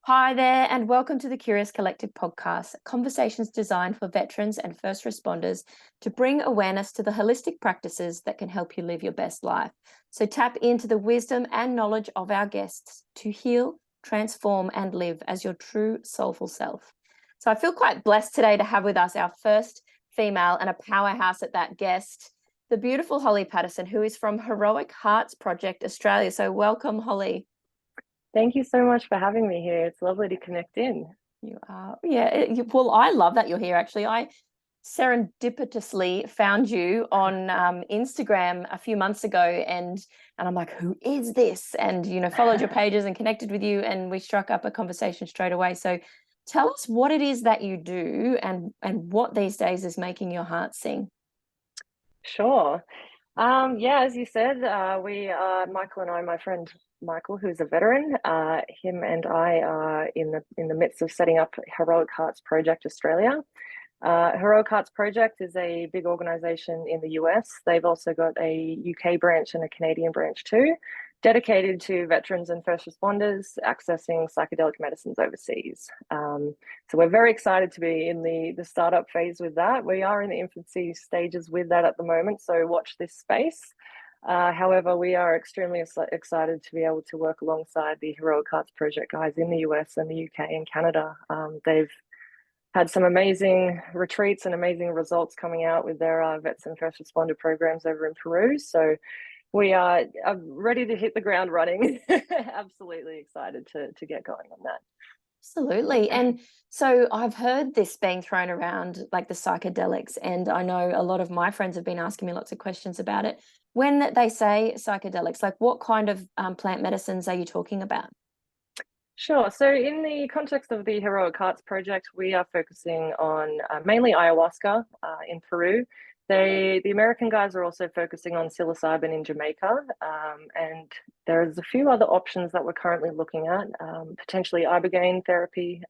Hi there, and welcome to the Curious Collective podcast, conversations designed for veterans and first responders to bring awareness to the holistic practices that can help you live your best life. So tap into the wisdom and knowledge of our guests to heal, transform, and live as your true soulful self. So I feel quite blessed today to have with us our first female and a powerhouse at that guest, the beautiful Holly Patterson, who is from Heroic Hearts Project Australia. So welcome, Holly. Thank you so much for having me here. It's lovely to connect in. You are, yeah. Well, I love that you're here. Actually, I serendipitously found you on Instagram a few months ago, and I'm like, who is this? And followed your pages and connected with you, and we struck up a conversation straight away. So, tell us what it is that you do, and what these days is making your heart sing. Sure. Yeah, as you said, we are Michael and I, my friend Michael, who's a veteran. Him and I are in the midst of setting up Heroic Hearts Project Australia. Heroic Hearts Project is a big organization in the US. They've also got a UK branch and a Canadian branch too, dedicated to veterans and first responders accessing psychedelic medicines overseas. So we're very excited to be in the startup phase with that. We are in the infancy stages with that at the moment, so watch this space. However, we are extremely excited to be able to work alongside the Heroic Hearts Project guys in the US and the UK and Canada. They've had some amazing retreats and amazing results coming out with their vets and first responder programs over in Peru. So we are ready to hit the ground running. Absolutely excited to get going on that. Absolutely. And so I've heard this being thrown around, like the psychedelics, and I know a lot of my friends have been asking me lots of questions about it. When they say psychedelics, like what kind of plant medicines are you talking about? Sure. So, in the context of the Heroic Hearts Project, we are focusing on mainly ayahuasca in Peru. The American guys are also focusing on psilocybin in Jamaica, and there's a few other options that we're currently looking at, potentially ibogaine therapy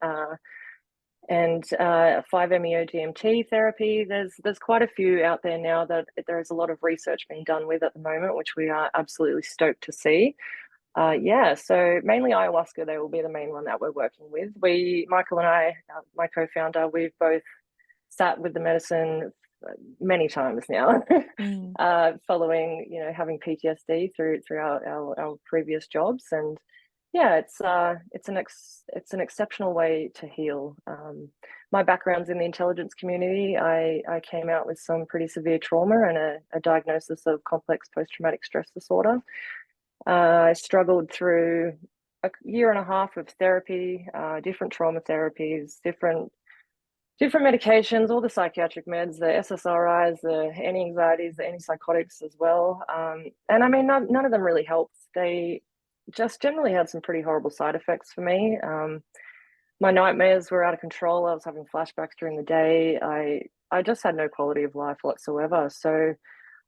and 5-MeO-DMT therapy. There's quite a few out there now that there is a lot of research being done with at the moment, which we are absolutely stoked to see. Yeah, so mainly ayahuasca, they will be the main one that we're working with. Michael and I, my co-founder, we've both sat with the medicine many times now, Mm. following, having PTSD through our previous jobs. And yeah, it's an exceptional way to heal. My background's in the intelligence community. I came out with some pretty severe trauma and a diagnosis of complex post-traumatic stress disorder. I struggled through a year and a half of therapy, different trauma therapies, different medications, all the psychiatric meds, the SSRIs, the anti-anxieties, the antipsychotics as well. And I mean, none of them really helped. They just generally had some pretty horrible side effects for me. My nightmares were out of control. I was having flashbacks during the day. I just had no quality of life whatsoever. So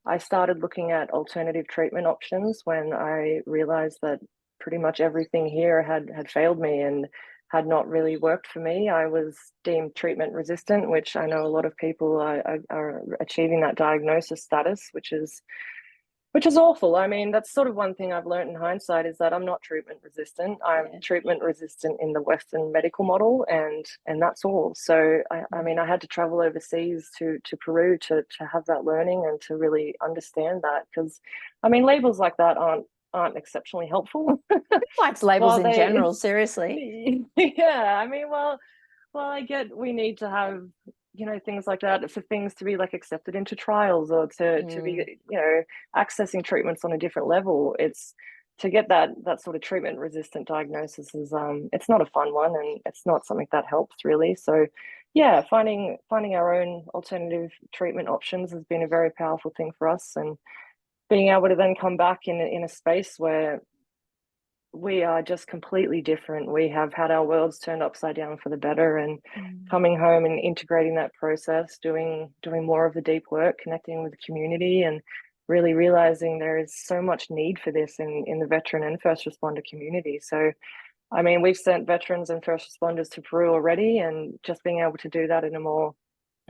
I started looking at alternative treatment options when I realized that pretty much everything here had failed me and had not really worked for me. I was deemed treatment resistant, which I know a lot of people are achieving that diagnosis status, which is awful. I mean, that's sort of one thing I've learned in hindsight is that I'm not treatment resistant. I'm treatment resistant in the Western medical model, and that's all. So I mean, I had to travel overseas to Peru to have that learning and to really understand that, because I mean, labels like that aren't exceptionally helpful. Likes labels Well, in general, seriously. yeah, I mean, well, I get we need to have, things like that for things to be like accepted into trials or to Mm. be, accessing treatments on a different level. It's to get that sort of treatment resistant diagnosis is it's not a fun one, and it's not something that helps really. So yeah, finding our own alternative treatment options has been a very powerful thing for us, and being able to then come back in a space where we are just completely different. We have had our worlds turned upside down for the better, and Mm. coming home and integrating that process, doing more of the deep work, connecting with the community, and really realizing there is so much need for this in the veteran and first responder community. So, I mean, we've sent veterans and first responders to Peru already, and just being able to do that in a more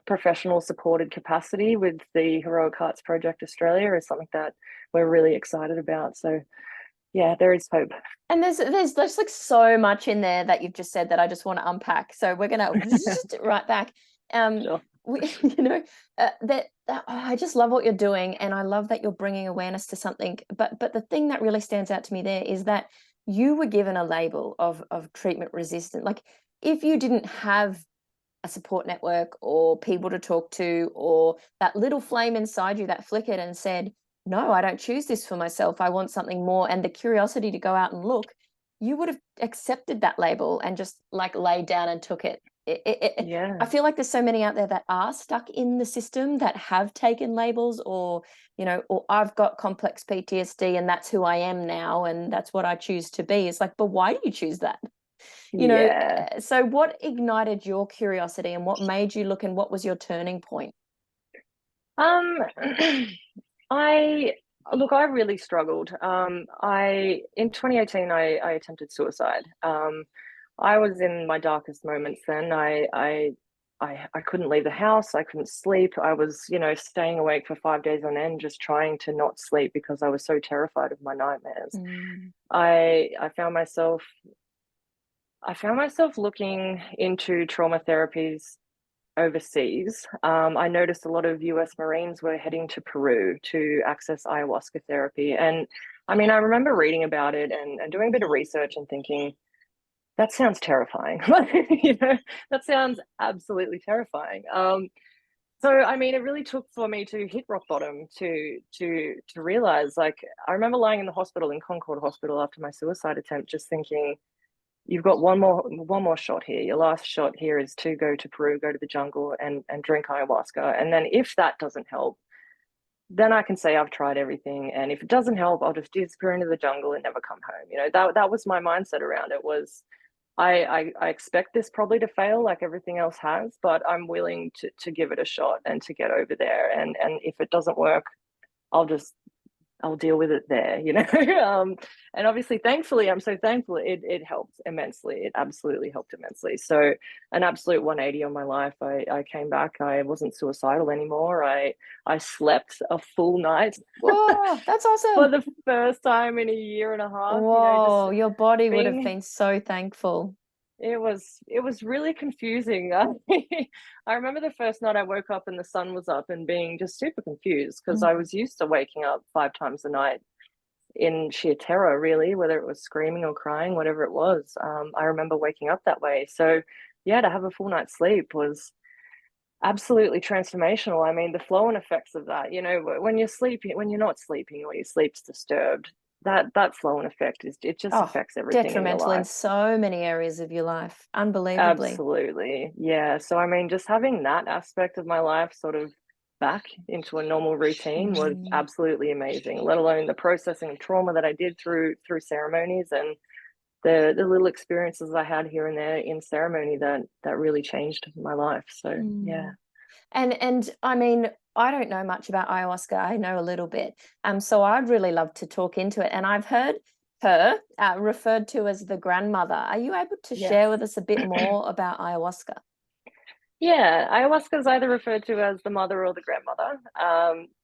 professional supported capacity with the Heroic Hearts Project Australia is something that we're really excited about. So yeah, there is hope. And there's like so much in there that you've just said that I just want to unpack. So we're gonna right back. Sure. We, I just love what you're doing, and I love that you're bringing awareness to something. But the thing that really stands out to me there is that you were given a label of treatment resistant. Like, if you didn't have a support network or people to talk to, or that little flame inside you that flickered and said, no, I don't choose this for myself, I want something more, and the curiosity to go out and look, you would have accepted that label and just like laid down and took it. I Yeah. feel like there's so many out there that are stuck in the system, that have taken labels, or or I've got complex PTSD and that's who I am now and that's what I choose to be. It's like, but why do you choose that? Yeah. So what ignited your curiosity and what made you look, and what was your turning point? Um, I I really struggled. I in 2018 I attempted suicide. I was in my darkest moments then. I couldn't leave the house. I couldn't sleep. I was, staying awake for 5 days on end, just trying to not sleep because I was so terrified of my nightmares. Mm. I found myself looking into trauma therapies overseas. I noticed a lot of US Marines were heading to Peru to access ayahuasca therapy. And I mean, I remember reading about it and doing a bit of research and thinking, that sounds terrifying. That sounds absolutely terrifying. So I mean, it really took for me to hit rock bottom to realize, like, I remember lying in the hospital in Concord Hospital after my suicide attempt, just thinking, you've got one more shot here. Your last shot here is to go to Peru, go to the jungle and drink ayahuasca. And then if that doesn't help, then I can say I've tried everything. And if it doesn't help, I'll just disappear into the jungle and never come home. That was my mindset around it. Was I expect this probably to fail like everything else has, but I'm willing to give it a shot and to get over there. And if it doesn't work, I'll just I'll deal with it there, and obviously, thankfully, I'm so thankful it helped immensely. It absolutely helped immensely. So an absolute 180 on my life. I came back. I wasn't suicidal anymore. I slept a full night Whoa, that's for awesome. the first time in a year and a half, just Whoa, your body would have being been so thankful. it was really confusing. I remember the first night I woke up and the sun was up and being just super confused because I Mm. was used to waking up 5 times a night in sheer terror, really, whether it was screaming or crying, whatever it was. I remember waking up that way. So, yeah, to have a full night's sleep was absolutely transformational. I mean, the flow and effects of that, when you're sleeping, when you're not sleeping or your sleep's disturbed, that flow and effect it just Oh, affects everything in your detrimental in life. so many areas of your life. Unbelievably. Absolutely. Yeah. So, I mean, just having that aspect of my life sort of back into a normal routine was Mm. absolutely amazing, let alone the processing of trauma that I did through ceremonies and the little experiences I had here and there in ceremony that really changed my life. So, yeah. Mm. And I mean, I don't know much about ayahuasca. I know a little bit. So I'd really love to talk into it. And I've heard her referred to as the grandmother. Are you able to Yes. share with us a bit more about ayahuasca? Yeah, ayahuasca is either referred to as the mother or the grandmother.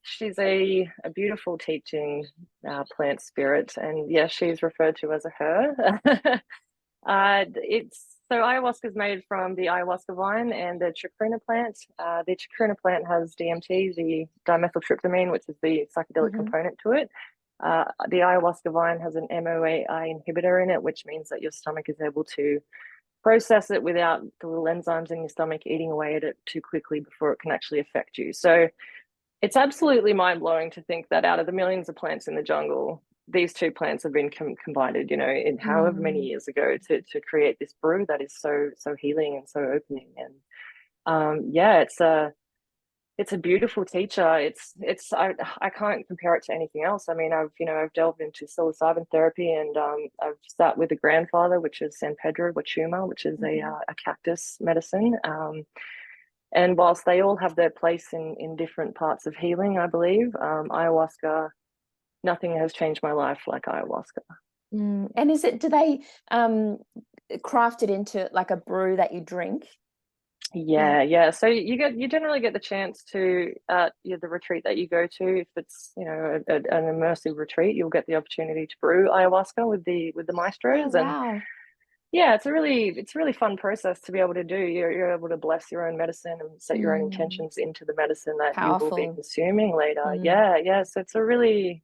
She's a beautiful teaching plant spirit, and yeah, she's referred to as a her. It's so ayahuasca is made from the ayahuasca vine and the chacruna plant. The chacruna plant has DMT, the dimethyltryptamine, which is the psychedelic Hmm. component to it. The ayahuasca vine has an MOAI inhibitor in it, which means that your stomach is able to process it without the little enzymes in your stomach eating away at it too quickly before it can actually affect you. So it's absolutely mind blowing to think that out of the millions of plants in the jungle, these two plants have been combined, in however many Mm. years ago to create this brew that is so healing and so opening. And yeah, it's a beautiful teacher. I can't compare it to anything else. I mean, I've delved into psilocybin therapy, and I've sat with a grandfather, which is San Pedro Huachuma, which is Mhm. a cactus medicine. And whilst they all have their place in different parts of healing, I believe, ayahuasca, nothing has changed my life like ayahuasca. Mm. And do they craft it into like a brew that you drink? Yeah. Yeah. So you generally get the chance to the retreat that you go to. If it's an immersive retreat, you'll get the opportunity to brew ayahuasca with the Oh, maestros, and wow. yeah, it's a really fun process to be able to do. You're able to bless your own medicine and set your own Mm, intentions into the medicine that you will be powerful. consuming later. Mm, Yeah. So it's a really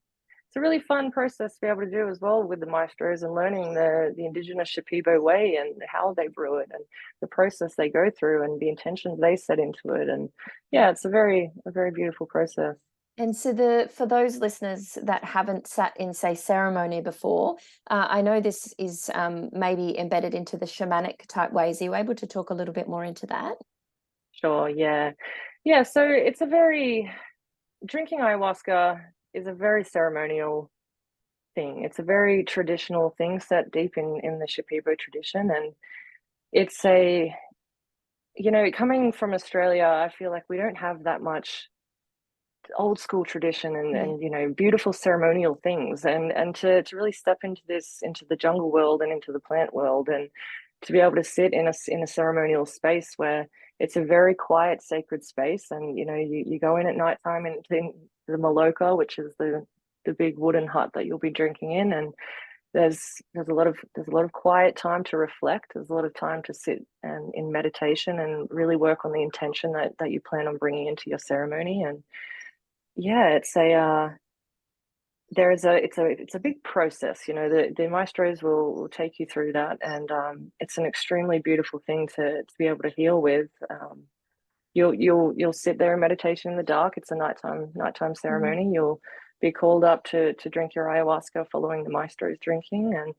fun process to be able to do as well with the maestros, and learning the indigenous Shipibo way and how they brew it and the process they go through and the intentions they set into it. And yeah, it's a very beautiful process. and so for those listeners that haven't sat in, say, ceremony before, I know this is maybe embedded into the shamanic type ways. Are you able to talk a little bit more into that? Sure, yeah. Yeah, so drinking ayahuasca is a very ceremonial thing. It's a very traditional thing set deep in the Shipibo tradition. And it's coming from Australia, I feel like we don't have that much old school tradition Yeah. and beautiful ceremonial things. And to really step into the jungle world and into the plant world, and to be able to sit in a ceremonial space where it's a very quiet, sacred space. And you go in at nighttime in the Maloka, which is the big wooden hut that you'll be drinking in. And there's a lot of quiet time to reflect. There's a lot of time to sit and in meditation and really work on the intention that you plan on bringing into your ceremony. And yeah, it's a big process. The maestros will take you through that. And it's an extremely beautiful thing to be able to heal with. You'll sit there in meditation in the dark. It's a nighttime Mm, ceremony. You'll be called up to drink your ayahuasca following the maestros drinking. And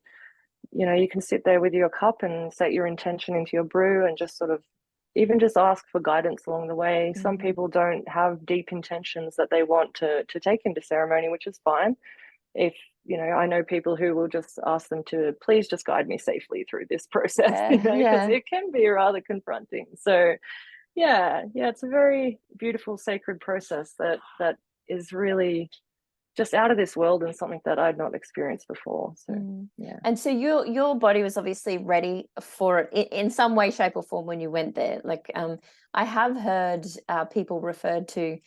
you can sit there with your cup and set your intention into your brew, and just sort of even just ask for guidance along the way. Some mm, people don't have deep intentions that they want to take into ceremony, which is fine. If I know people who will just ask them to please just guide me safely through this process, yeah, because yeah. it can be rather confronting. So yeah, it's a very beautiful, sacred process that is really just out of this world, and something that I'd not experienced before. So Mm. yeah. And so your body was obviously ready for it in some way, shape, or form when you went there. Like I have heard people referred to,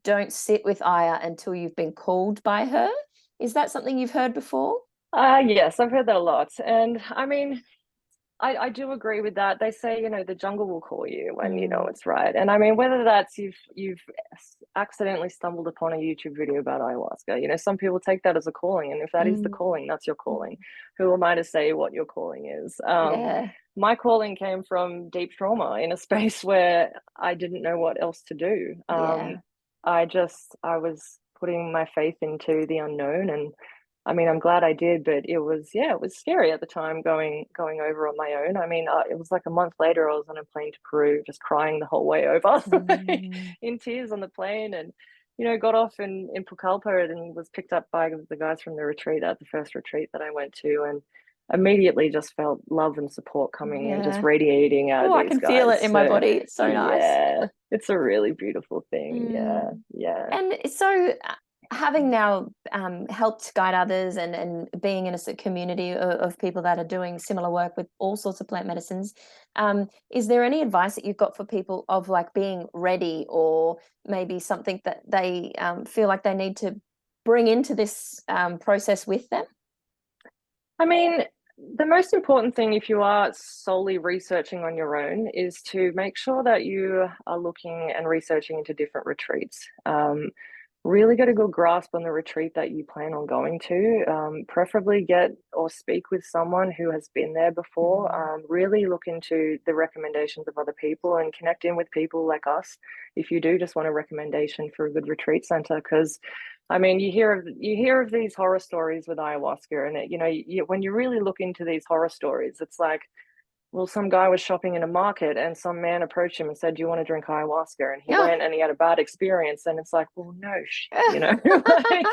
don't sit with Aya until you've been called by her. Is that something you've heard before? Yes, I've heard that a lot. And I mean, I do agree with that. They say, the jungle will call you when you know Mm, it's right. And I mean, whether that's you've accidentally stumbled upon a YouTube video about ayahuasca, some people take that as a calling. And if that is the mm, calling, that's your mm. calling. Who am I to say what your calling is? Yeah, My calling came from deep trauma in a space where I didn't know what else to do. yeah. I was putting my faith into the unknown. And I mean, I'm glad I did, but it was scary at the time going over on my own. I mean, it was like a month later, I was on a plane to Peru, just crying the whole way over, Mm, in tears on the plane. And got off in Pucallpa and was picked up by the guys from the retreat at the first retreat that I went to, and immediately just felt love and support coming in, just yeah. radiating out of Oh, I these can feel it guys. in my So body. It's so nice. yeah, it's a really beautiful thing. Mm. Yeah. And so, having now helped guide others and being in a community of people that are doing similar work with all sorts of plant medicines, is there any advice that you've got for people of like being ready, or maybe something that they feel like they need to bring into this process with them? I mean, the most important thing, if you are solely researching on your own, is to make sure that you are looking and researching into different retreats. Really get a good grasp on the retreat that you plan on going to. Preferably get or speak with someone who has been there before. Mm, Really look into the recommendations of other people and connect in with people like us if you do just want a recommendation for a good retreat center. Because I mean, you hear of these horror stories with ayahuasca, and when you really look into these horror stories, it's like, well, some guy was shopping in a market and some man approached him and said, "Do you want to drink ayahuasca?" And he yeah. went and he had a bad experience. And it's like, well, no shit. Like,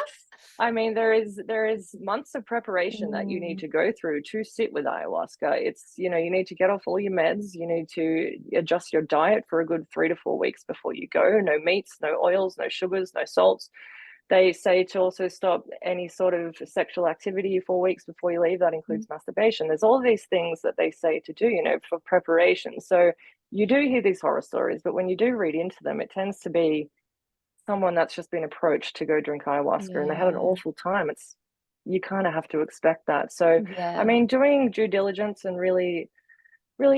I mean, there is months of preparation that you need Mm, to go through to sit with ayahuasca. It's, you need to get off all your meds. You need to adjust your diet for a good 3 to 4 weeks before you go. No meats, no oils, no sugars, no salts. They say to also stop any sort of sexual activity 4 weeks before you leave. That mm, includes masturbation. There's all these things that they say to do, for preparation. So you do hear these horror stories, but when you do read into them, it tends to be someone that's just been approached to go drink ayahuasca and they had an Yeah. awful time. It's, you kind of have to expect that. So, I Yeah. mean, doing due diligence and really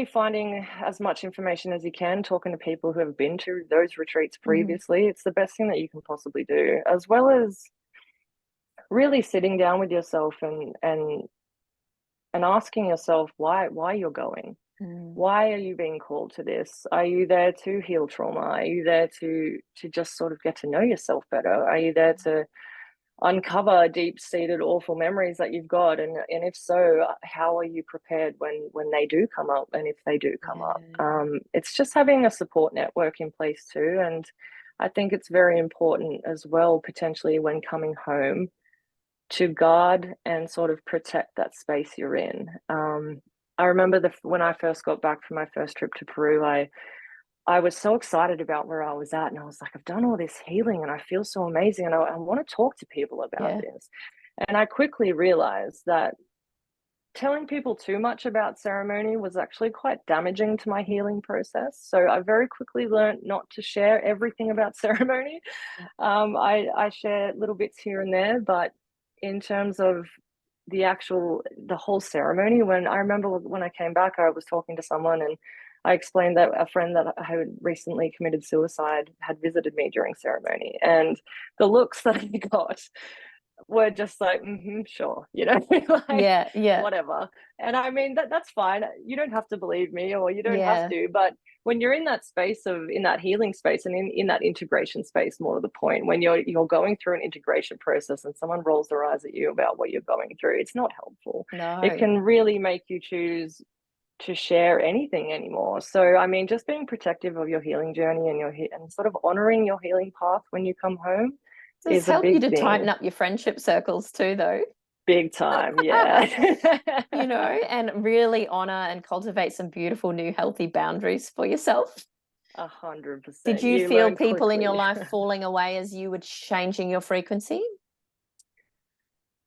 finding as much information as you can, talking to people who have been to those retreats Mhm. previously, it's the best thing that you can possibly do, as well as really sitting down with yourself and asking yourself why you're going. Mm. Why are you being called to this? Are you there to heal trauma? Are you there to just sort of get to know yourself better? Are you there to uncover deep-seated awful memories that you've got? And if so, how are you prepared when they do come up, and if they do come up? Yeah. It's just having a support network in place too. And I think it's very important as well, potentially when coming home, to guard and sort of protect that space you're in. I remember when I first got back from my first trip to Peru, I was so excited about where I was at, and I was like, I've done all this healing and I feel so amazing, and I want to talk to people about Yeah. this. And I quickly realized that telling people too much about ceremony was actually quite damaging to my healing process. So I very quickly learned not to share everything about ceremony. Yeah. I share little bits here and there, but in terms of the whole ceremony, when I remember when I came back, I was talking to someone and I explained that a friend that had recently committed suicide had visited me during ceremony, and the looks that I got were just like, sure, like Yeah. Yeah. whatever. And I mean, that's fine. You don't have to believe me, or you don't have Yeah. to, but when you're in that space in that healing space, and in that integration space, more to the point, when you're going through an integration process and someone rolls their eyes at you about what you're going through, it's not helpful. It No. can really make you choose to share anything anymore. So I mean, just being protective of your healing journey and and sort of honoring your healing path when you come home Does this is a help you big to tighten thing. up your friendship circles too, though? Big time, yeah. And really honor and cultivate some beautiful new healthy boundaries for yourself. Did 100%. you You feel learn people in your quickly. life falling away as you were changing your frequency?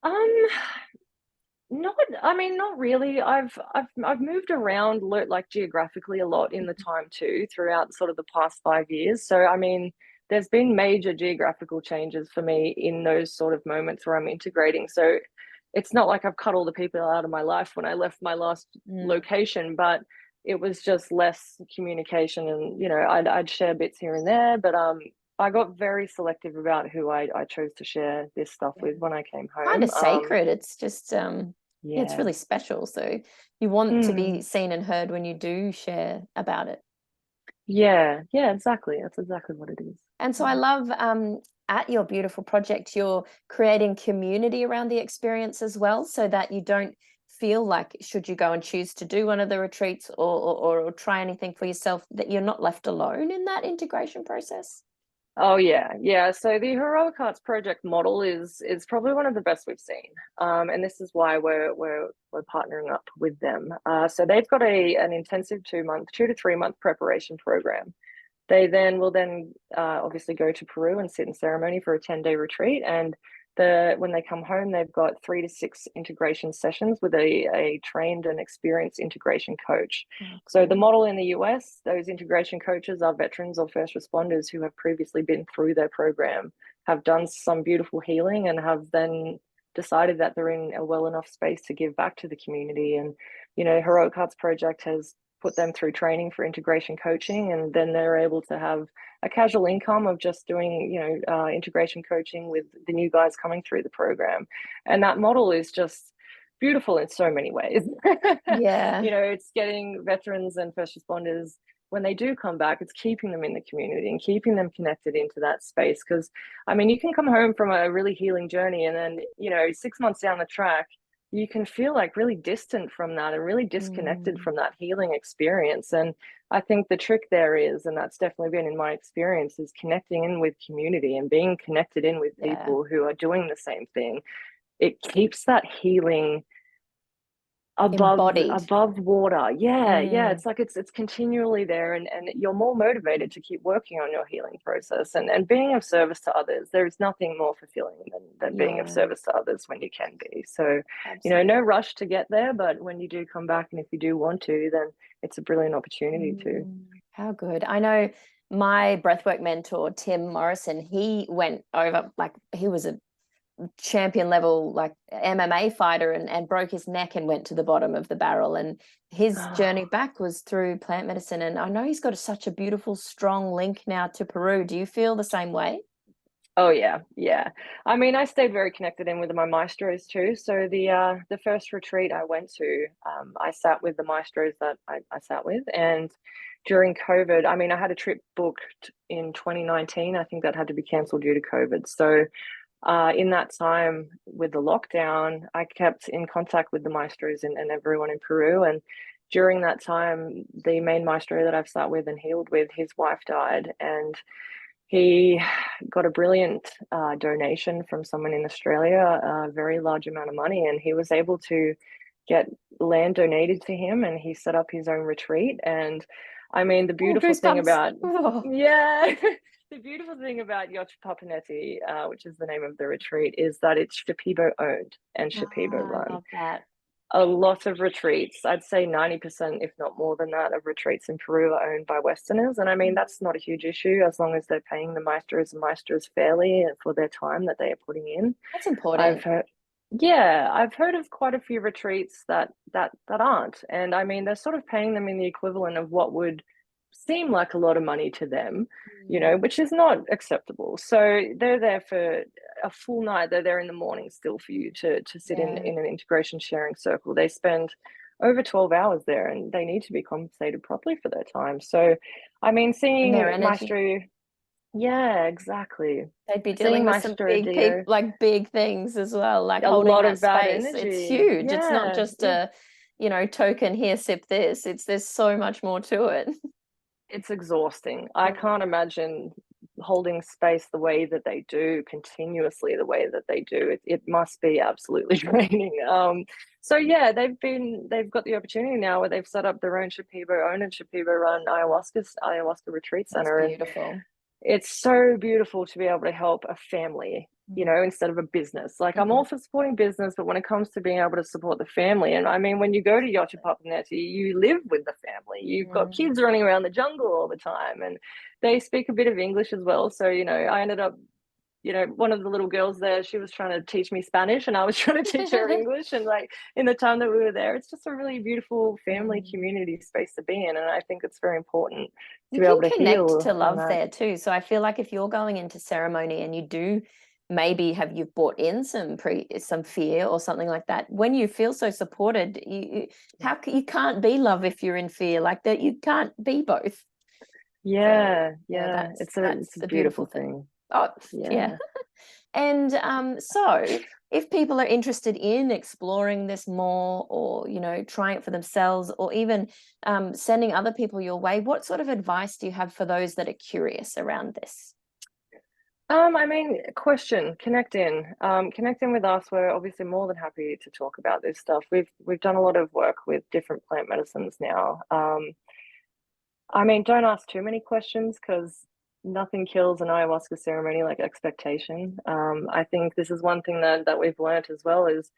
Um, Not, I mean, not really. I've moved around like geographically a lot in the time too, throughout sort of the past 5 years. So I mean, there's been major geographical changes for me in those sort of moments where I'm integrating. So it's not like I've cut all the people out of my life when I left my last Mm. location, but it was just less communication, and I'd share bits here and there, but I got very selective about who I chose to share this stuff Yeah. with when I came Kind of home. sacred. It's just yeah, it's Yeah. really special. So you want to be Mm. seen and heard when you do share about it. Yeah, yeah, exactly. That's exactly what it is. And so I Mm. love at your beautiful project, you're creating community around the experience as well, so that you don't feel like, should you go and choose to do one of the retreats or try anything for yourself, that you're not left alone in that integration process. Oh yeah, yeah. So the Heroic Hearts Project model is probably one of the best we've seen, and this is why we're partnering up with them. So they've got an intensive 2 to 3 month preparation program. They then will obviously go to Peru and sit in ceremony for a 10-day retreat. And when they come home, they've got 3 to 6 integration sessions with a trained and experienced integration coach. Oh, So the cool. model in the US, those integration coaches are veterans or first responders who have previously been through their program, have done some beautiful healing, and have then decided that they're in a well enough space to give back to the community. And Heroic Hearts Project has put them through training for integration coaching, and then they're able to have a casual income of just doing integration coaching with the new guys coming through the program. And that model is just beautiful in so many ways. Yeah. It's getting veterans and first responders, when they do come back, it's keeping them in the community and keeping them connected into that space. Because I mean, you can come home from a really healing journey, and then 6 months down the track, you can feel like really distant from that and really disconnected Mm, from that healing experience. And I think the trick there is, and that's definitely been in my experience, is connecting in with community and being connected in with yeah. people who are doing the same thing. It keeps that healing above Embodied. above water. Yeah, yeah. Mm, It's like it's continually there, and you're more motivated to keep working on your healing process and being of service to others. There's nothing more fulfilling than being of yeah, service to others when you can be. So no absolutely. rush to get there, but when you do come back, and if you do want to, then it's a brilliant opportunity to. How good. I know my breathwork mentor, Tim Morrison, he went over, like, he was a champion level, like, MMA fighter, and broke his neck and went to the bottom of the barrel. And his journey back was through plant medicine. And I know he's got such a beautiful, strong link now to Peru. Do you feel the same way? Oh yeah, yeah. I mean, I stayed very connected in with my maestros too. So the first retreat I went to, I sat with the maestros that I sat with, and during COVID, I mean, I had a trip booked in 2019. I think that had to be cancelled due to COVID. So in that time with the lockdown, I kept in contact with the maestros and everyone in Peru. And during that time, the main maestro that I've sat with and healed with, his wife died, and he got a brilliant donation from someone in Australia, a very large amount of money, and he was able to get land donated to him, and he set up his own retreat. And I mean, the Oh, beautiful thing goosebumps. about, Oh, yeah, the beautiful thing about Yochupapanetti, which is the name of the retreat, is that it's Shipibo owned and Shipibo I run. love that. A lot of retreats, I'd say 90%, if not more than that, of retreats in Peru are owned by Westerners. And I mean, that's not a huge issue as long as they're paying the maestros and maestros fairly and for their time that they are putting in. That's I've important. heard, yeah, I've heard of quite a few retreats that aren't. And I mean, they're sort of paying them in the equivalent of what would seem like a lot of money to them, which is not acceptable. So they're there for a full night. They're there in the morning still for you to sit Yeah. in an integration sharing circle. They spend over 12 hours there, and they need to be compensated properly for their time. So I mean, And their seeing energy. Maestro, yeah, exactly. They'd be Seeing dealing with some Maestro big people, Dio, like big things as well, like a holding lot that of bad space. It's energy. huge. It's not Yeah, just yeah. a, token here, sip this. There's so much more to it. It's exhausting. I can't imagine holding space the way that they do, continuously the way that they do. It must be absolutely draining. So yeah, they've got the opportunity now where they've set up their own Shipibo owned and Shipibo run ayahuasca retreat That's center, and beautiful. it's so beautiful to be able to help a family, instead of a business. Like, I'm all for supporting business, but when it comes to being able to support the family, and I mean, when you go to Yocha Papanetti, you live with the family. You've got kids running around the jungle all the time, and they speak a bit of English as well. So, I ended up, one of the little girls there, she was trying to teach me Spanish and I was trying to teach her English. And like, in the time that we were there, it's just a really beautiful family community space to be in. And I think it's very important to You be can able to connect heal to in love that. there too. So I feel like if you're going into ceremony and you do maybe you've brought in some fear or something like that, when you feel so supported, you can't be love if you're in fear, like that. You can't be both. So Yeah, yeah, yeah. that's It's a the beautiful beautiful thing. thing. Oh, Yeah. yeah. And so if people are interested in exploring this more, or trying it for themselves, or even sending other people your way, what sort of advice do you have for those that are curious around this? I mean, connect in. Connect in with us. We're obviously more than happy to talk about this stuff. We've done a lot of work with different plant medicines now. I mean, don't ask too many questions because nothing kills an ayahuasca ceremony like expectation. I think this is one thing that we've learned as well is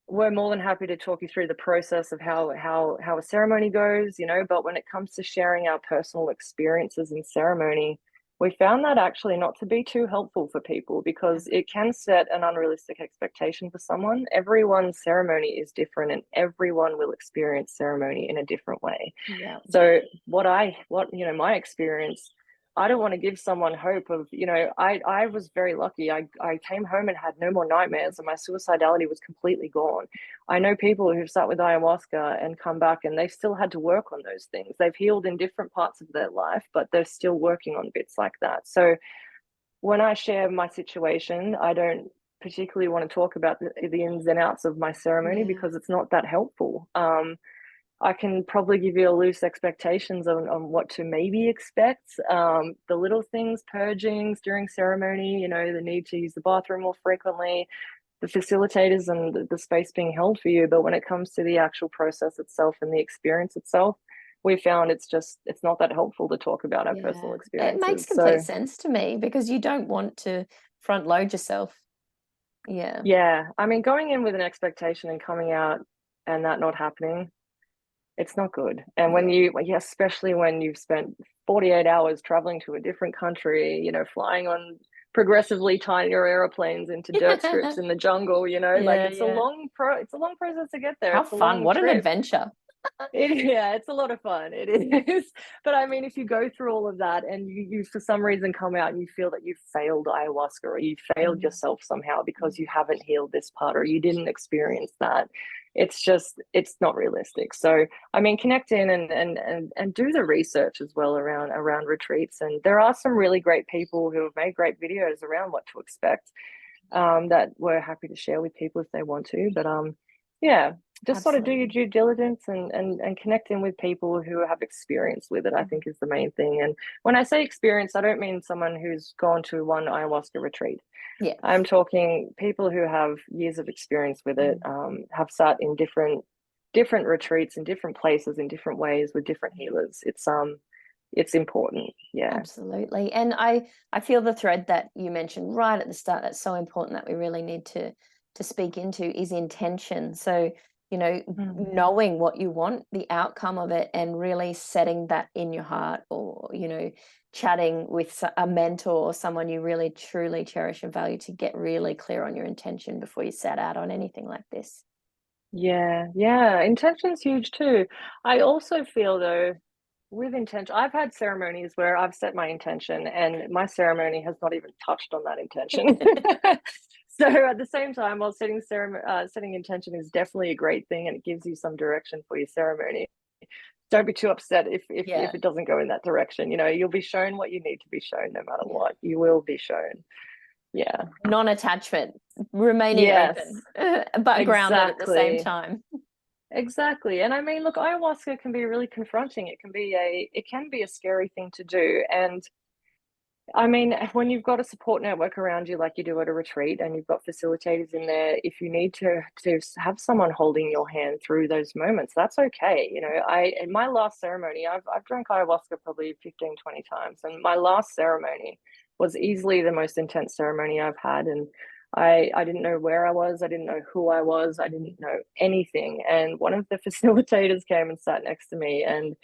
we're more than happy to talk you through the process of how a ceremony goes, but when it comes to sharing our personal experiences in ceremony, we found that actually not to be too helpful for people because it can set an unrealistic expectation for someone. Everyone's ceremony is different and everyone will experience ceremony in a different way. Yeah. So my experience, I don't want to give someone hope of, I was very lucky. I came home and had no more nightmares and my suicidality was completely gone. I know people who've sat with ayahuasca and come back and they've still had to work on those things. They've healed in different parts of their life, but they're still working on bits like that. So when I share my situation, I don't particularly want to talk about the ins and outs of my ceremony because it's not that helpful. I can probably give you a loose expectations on what to maybe expect. The little things, purgings during ceremony, the need to use the bathroom more frequently, the facilitators and the space being held for you. But when it comes to the actual process itself and the experience itself, we found it's not that helpful to talk about our personal It makes experiences. complete sense to me because you don't want to front load yourself. Yeah, I mean, going in with an expectation and coming out and that not happening, It's not good. And when especially when you've spent 48 hours traveling to a different country, flying on progressively tinier airplanes into dirt strips in the jungle, like it's a long process to get there. How It's a fun. long What an trip. adventure. It's a lot of fun. It is. But I mean, if you go through all of that and you for some reason come out and you feel that you failed ayahuasca or you failed yourself somehow because you haven't healed this part or you didn't experience that, it's not realistic. So I mean, connect in and do the research as well around retreats. And there are some really great people who have made great videos around what to expect, that we're happy to share with people if they want to. But yeah, just sort of do your due diligence and connect in with people who have experience with it, I think is the main thing. And when I say experience, I don't mean someone who's gone to one ayahuasca retreat. Yeah. I'm talking people who have years of experience with it, have sat in different retreats in different places in different ways with different healers. It's important. Yeah. Absolutely. And I feel the thread that you mentioned right at the start that's so important that we really need to speak into is intention. So, knowing what you want, the outcome of it, and really setting that in your heart, or, chatting with a mentor or someone you really truly cherish and value to get really clear on your intention before you set out on anything like this. Yeah. Intention's huge too. I also feel though, with intention, I've had ceremonies where I've set my intention and my ceremony has not even touched on that intention. So at the same time, while setting intention is definitely a great thing and it gives you some direction for your ceremony, don't be too upset if it doesn't go in that direction. You'll be shown what you need to be shown no matter what. You will be shown. Yeah. Non-attachment, remaining open, but grounded at the same time. Exactly. And I mean, look, ayahuasca can be really confronting. It can be a scary thing to do. And I mean, when you've got a support network around you like you do at a retreat and you've got facilitators in there, if you need to have someone holding your hand through those moments, that's okay. In my last ceremony, I've drank ayahuasca probably 15, 20 times. And my last ceremony was easily the most intense ceremony I've had. And I didn't know where I was. I didn't know who I was. I didn't know anything. And one of the facilitators came and sat next to me, and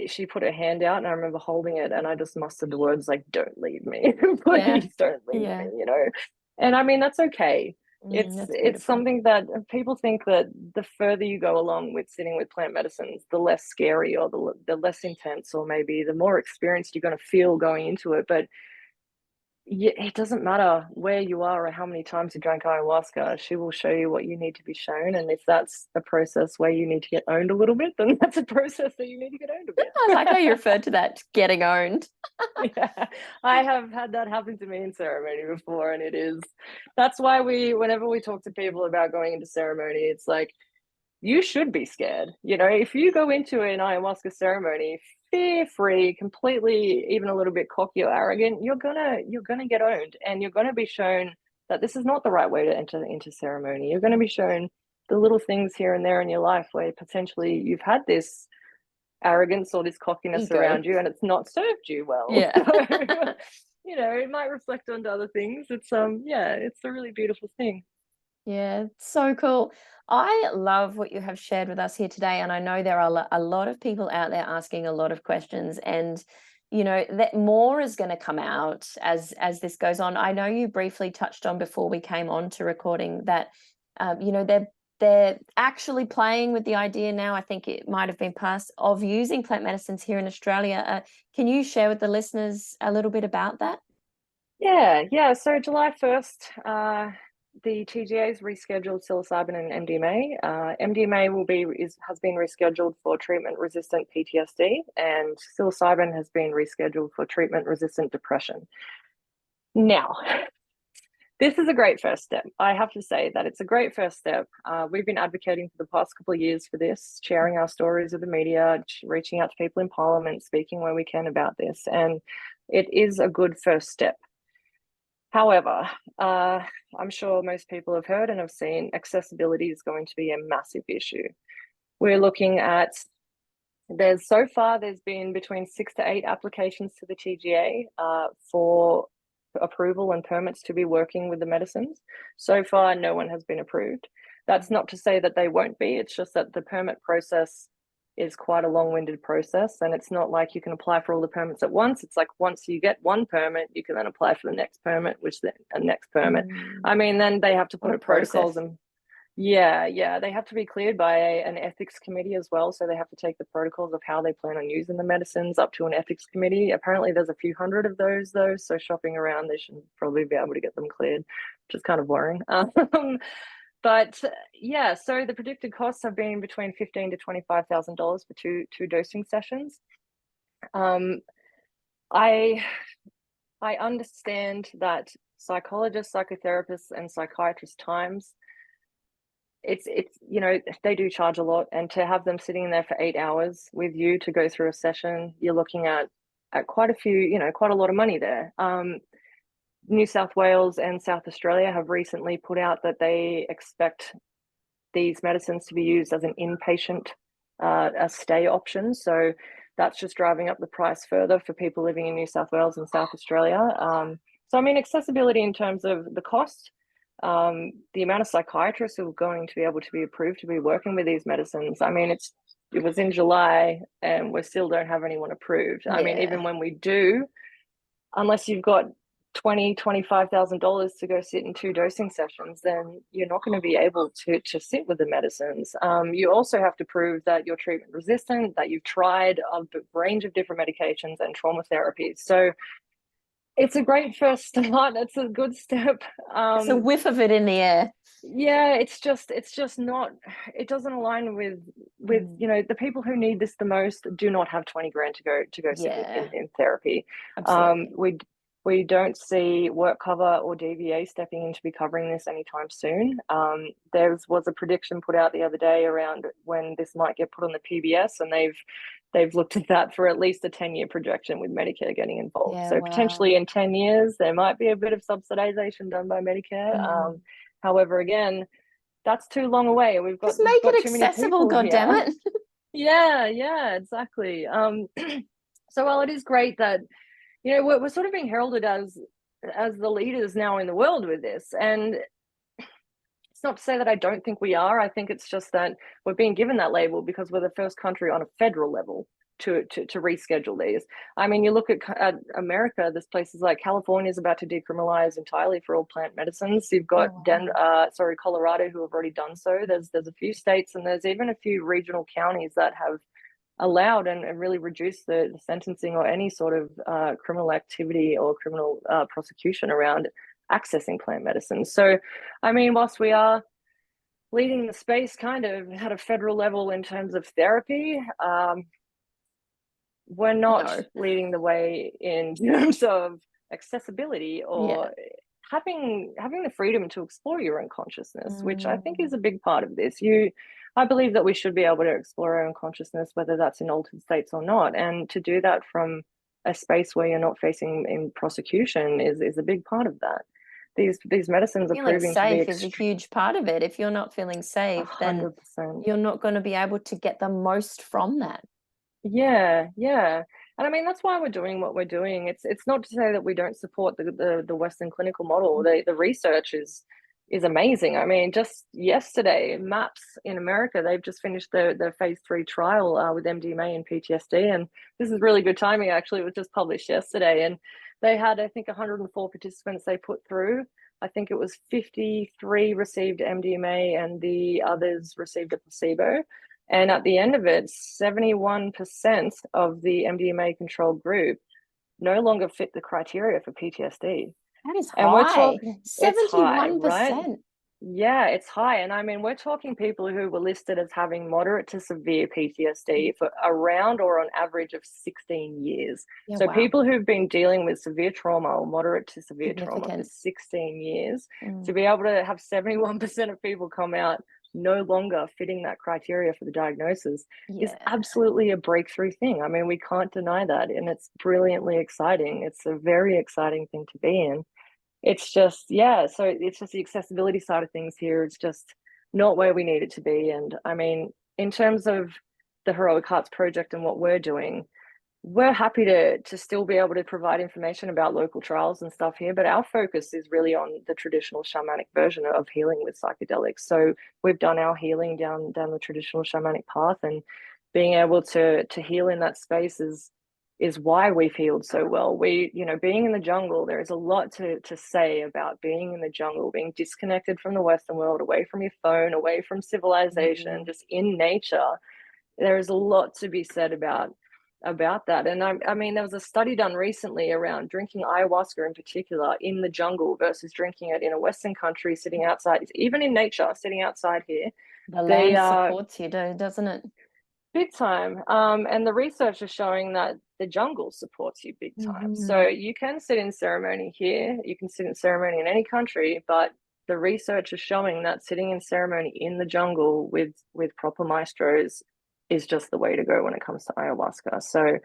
she put her hand out and I remember holding it and I just mustered the words like, "Don't leave me." Please don't leave me, And I mean, that's okay. It's something that people think that the further you go along with sitting with plant medicines, the less scary or the less intense, or maybe the more experienced you're going to feel going into it. But it doesn't matter where you are or how many times you drank ayahuasca. She will show you what you need to be shown. And if that's a process where you need to get owned a little bit, then that's a process that you need to get owned a bit. I like how you referred to that, getting owned. Yeah, I have had that happen to me in ceremony before. And that's why whenever we talk to people about going into ceremony, it's like, you should be scared. If you go into an ayahuasca ceremony fear-free, completely, even a little bit cocky or arrogant, you're gonna get owned, and you're gonna be shown that this is not the right way to enter into ceremony. You're gonna be shown the little things here and there in your life where potentially you've had this arrogance or this cockiness around you, and it's not served you well. Yeah. So, it might reflect onto other things. It's a really beautiful thing. Yeah, so cool. I love what you have shared with us here today, and I know there are a lot of people out there asking a lot of questions, and that more is going to come out as this goes on. I know you briefly touched on before we came on to recording that they're actually playing with the idea now. I think it might have been passed, of using plant medicines here in Australia. Can you share with the listeners a little bit about that? Yeah. So July 1st, the TGA's rescheduled psilocybin and MDMA. MDMA has been rescheduled for treatment-resistant PTSD, and psilocybin has been rescheduled for treatment-resistant depression. Now, this is a great first step. I have to say that it's a great first step. We've been advocating for the past couple of years for this, sharing our stories with the media, reaching out to people in Parliament, speaking where we can about this, and it is a good first step. However, I'm sure most people have heard and have seen accessibility is going to be a massive issue. We're looking at, there's been between 6 to 8 applications to the TGA for approval and permits to be working with the medicines. So far, no one has been approved. That's not to say that they won't be. It's just that the permit process is quite a long-winded process, and it's not like you can apply for all the permits at once. It's like once you get one permit, you can then apply for the next permit, which then a next permit. I mean, then they have to put protocols and yeah, they have to be cleared by an ethics committee as well. So they have to take the protocols of how they plan on using the medicines up to an ethics committee. Apparently there's a few hundred of those though, so shopping around, they should probably be able to get them cleared, which is kind of worrying. But yeah, so the predicted costs have been between $15,000 to $25,000 for two dosing sessions. I understand that psychologists, psychotherapists, and psychiatrists times, it's you know, they do charge a lot, and to have them sitting in there for 8 hours with you to go through a session, you're looking at quite a few, you know, quite a lot of money there. New South Wales and South Australia have recently put out that they expect these medicines to be used as an inpatient a stay option. So that's just driving up the price further for people living in New South Wales and South Australia. So I mean, accessibility in terms of the cost, the amount of psychiatrists who are going to be able to be approved to be working with these medicines. I mean, it was in July and we still don't have anyone approved. I mean, even when we do, unless you've got $25,000 to go sit in 2 dosing sessions, then you're not going to be able to sit with the medicines. You also have to prove that you're treatment resistant, that you've tried a range of different medications and trauma therapies. So it's a great first start. It's a good step. It's a whiff of it in the air. Yeah, it's just not, it doesn't align with you know, the people who need this the most do not have 20 grand to go sit in therapy. Absolutely. We don't see work cover or DVA stepping in to be covering this anytime soon. There was a prediction put out the other day around when this might get put on the PBS, and they've looked at that for at least a 10-year projection with Medicare getting involved. So potentially in 10 years, there might be a bit of subsidization done by Medicare. However, again, that's too long away. We've got just make it too many accessible, people here. goddammit. Yeah, exactly. So while it is great that, you know, we're sort of being heralded as the leaders now in the world with this, and it's not to say that I don't think we are. I think it's just that we're being given that label because we're the first country on a federal level to reschedule these. I mean, you look at America, there's places like California is about to decriminalize entirely for all plant medicines. You've got Colorado who have already done so. There's a few states, and there's even a few regional counties that have allowed and really reduced the sentencing or any sort of criminal activity or criminal prosecution around accessing plant medicines. So, I mean, whilst we are leading the space kind of at a federal level in terms of therapy, we're not leading the way in terms of accessibility or having the freedom to explore your own consciousness, which I think is a big part of this. I believe that we should be able to explore our own consciousness, whether that's in altered states or not, and to do that from a space where you're not facing in prosecution is a big part of that. These medicines are proving safe is a huge part of it. If you're not feeling safe, 100%. then you're not going to be able to get the most from that. Yeah. And I mean, that's why we're doing what we're doing. It's not to say that we don't support the Western clinical model. The research is amazing. I mean, just yesterday, MAPS in America, they've just finished their phase 3 trial with MDMA and PTSD. And this is really good timing, actually. It was just published yesterday. And they had, I think, 104 participants they put through. I think it was 53 received MDMA and the others received a placebo. And at the end of it, 71% of the MDMA control group no longer fit the criteria for PTSD. That is high. And we're talking 71%. Right? Yeah, it's high. And I mean, we're talking people who were listed as having moderate to severe PTSD for around or on average of 16 years. So people who've been dealing with severe trauma or moderate to severe trauma for 16 years, to be able to have 71% of people come out no longer fitting that criteria for the diagnosis is absolutely a breakthrough thing. I mean, we can't deny that. And it's brilliantly exciting. It's a very exciting thing to be in. It's just, so it's just the accessibility side of things here. It's just not where we need it to be. And I mean, in terms of the Heroic Hearts Project and what we're doing, we're happy to still be able to provide information about local trials and stuff here, but our focus is really on the traditional shamanic version of healing with psychedelics. So we've done our healing down the traditional shamanic path, and being able to heal in that space is why we've healed so well. We, you know, being in the jungle, there is a lot to say about being in the jungle, being disconnected from the Western world, away from your phone, away from civilization, just in nature. There is a lot to be said about that. And I mean, there was a study done recently around drinking ayahuasca in particular in the jungle versus drinking it in a Western country, sitting outside, even in nature, sitting outside here. The land supports you, doesn't it? Big time. And the research is showing that the jungle supports you big time. So you can sit in ceremony here, you can sit in ceremony in any country, but the research is showing that sitting in ceremony in the jungle with proper maestros is just the way to go when it comes to ayahuasca. So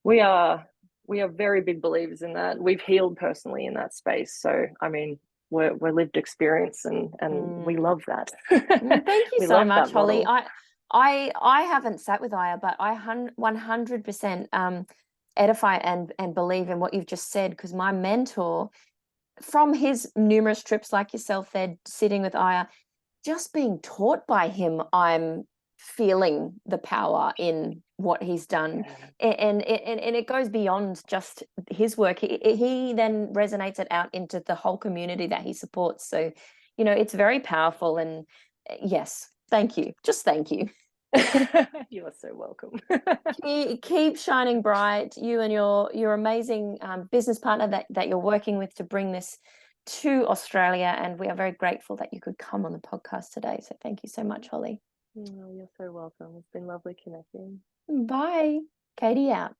we are very big believers in that. We've healed personally in that space. So I mean, we're lived experience, and we love that. Thank you we so love much, that Holly. model. I haven't sat with Aya, but I 100% edify and believe in what you've just said, because my mentor, from his numerous trips like yourself, they're sitting with Aya, just being taught by him, I'm feeling the power in what he's done. And it goes beyond just his work. He then resonates it out into the whole community that he supports. So, you know, it's very powerful. And yes, thank you. Just thank you. You are so welcome. Keep shining bright, you and your amazing business partner that you're working with to bring this to Australia. And we are very grateful that you could come on the podcast today. So thank you so much, Holly. Oh, you're so welcome. It's been lovely connecting. Bye. Katie out.